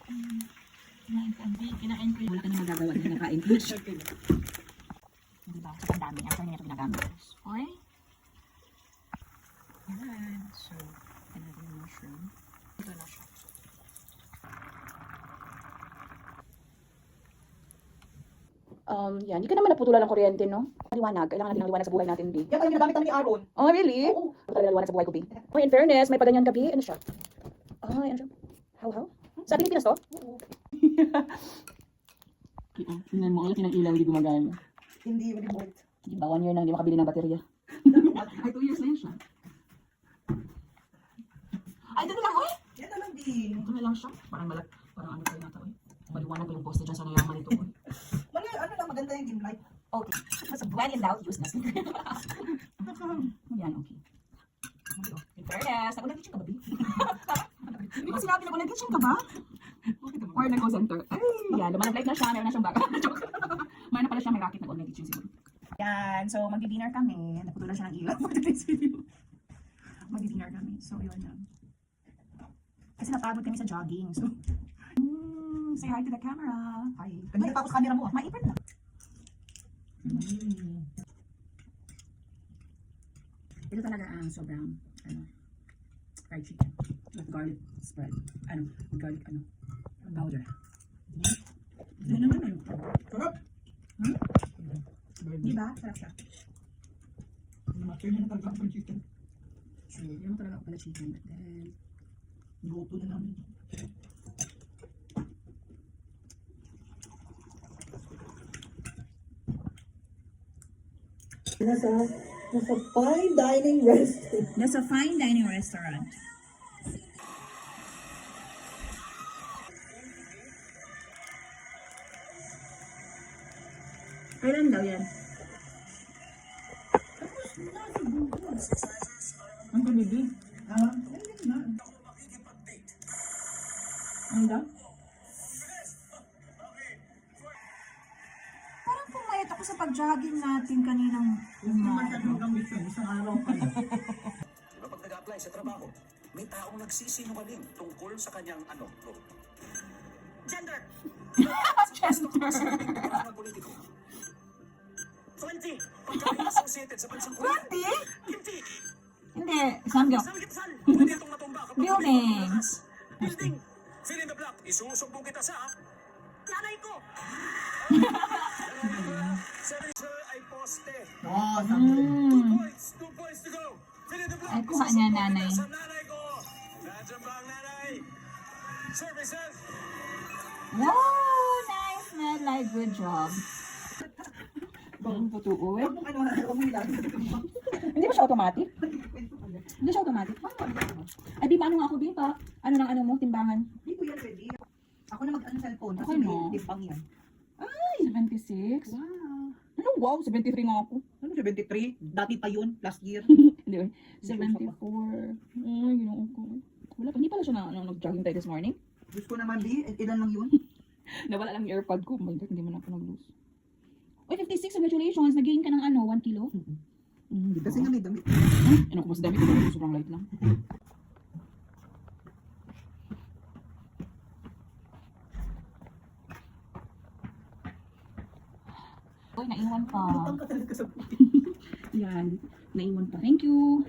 Kinain ko. Wala ka na magagawa na nakain ko. Diba? Sa pandami. Ang kanya ito ginagamit. Okay? Yan. So, another mushroom. Ito na siya. Yan. Hindi ka naman naputulan ng kuryente, no? Liwanag. Kailangan natin ng liwanag sa buhay natin, B. Yan ang ginagamit namin ni Aaron. Oh, really? Oo. Talaga liwanag sa buhay ko, B. Oh, in fairness, may paganyan ka, B. Ano siya? Ay, ano siya? How? Sa Pilipinas to? Oo. Tingnan mo, ulit ng ilaw, hindi gumagana. Hindi remote. Diba, 1 year na hindi makabili ng baterya. Ay, 2 years na yun siya. Ay, dito lang, oy! Yan na lang din. Ito na lang siya. Parang ano pa yun nata, oy. Maliwanag pa yung poste dyan sa nayaman nito, oy. Ano lang, maganda yung dim light. Okay. So, when in doubt, use na. Yan, okay. In fairness, nag-audition ka ba, B? Hindi ko sinabi, nag-audition ka ba? Or nag-go center. Ay, yan. Lumanag light na siya, meron na siyang baga. Mayroon na pala siya, may racket, nag-audition siguro. Yan, so magdi-dinner kami. Naputulan siya ng ilaw for today's video. Magdi-dinner kami. So, yun lang. Kasi napagod kami sa jogging. So, say hi to the camera. Hi. Kanina pa ako sa camera mo. Maipan na. Ito talaga ang sobrang fried chicken with garlic spread. Garlic powder. Sarap. Diba? Sarap siya. Master na talaga ang chicken. So, yun talaga pala chicken. But then, Luto na namin. Nasa fine dining restaurant. that's a fine dining restaurant. Kailan daw yan? Ang kabili. Ayun na. Ano daw? Parang pumayat ako sa pag-jogging natin kaninang Masyadong gamit yun. Isang araw pa lang. Diba pag nag-apply sa trabaho, may taong nagsisinungaling tungkol sa kanyang role. Gender! Mga politiko. 20! Pagkain associated sa bansang Korea. 20? 50! Hindi, samgyup. Samgipsan! Pwede itong matumba kapag Buildings. Building! Fill in the blank. Isusumbong kita sa nanay ko! Sir ay poste. Oo, sabi. 2 points to go. Fill in the blank. Ay, kuha niya nanay. Sa nanay ko. Nandiyan ba ang nanay? Services. Wow, nice, Medlay. Good job. Ang putuo eh. Amoy lang. Hindi ba siya automatic? Hindi siya automatic. Ay, di ba ano nga ako dito? Ano ng ano mo, timbangan? Hindi ko yan pwede. Ako na mag-ano cellphone. Kasi Okay, may no? timpang yan. Ay, 76. Wow. Ano, wow, 73 nga ako. Ano, 73? Dati pa yun, last year. Hindi, 74. Ay, ginoon ko. Wala pa, hindi pala siya nag-jogging tayo this morning. Diyos ko naman, di. Ilan lang yun? Nawala lang yung airpod ko. Oh my God, hindi mo na ako nag-lose. Uy, 56, congratulations. Nag-gain ka ng 1 kilo. Diba? Kasi nga may damit. Ano ko mas dami ko dito, sobrang light lang. Uy, naiwan pa. Ang ka talaga sa Yan, naiwan pa. Thank you.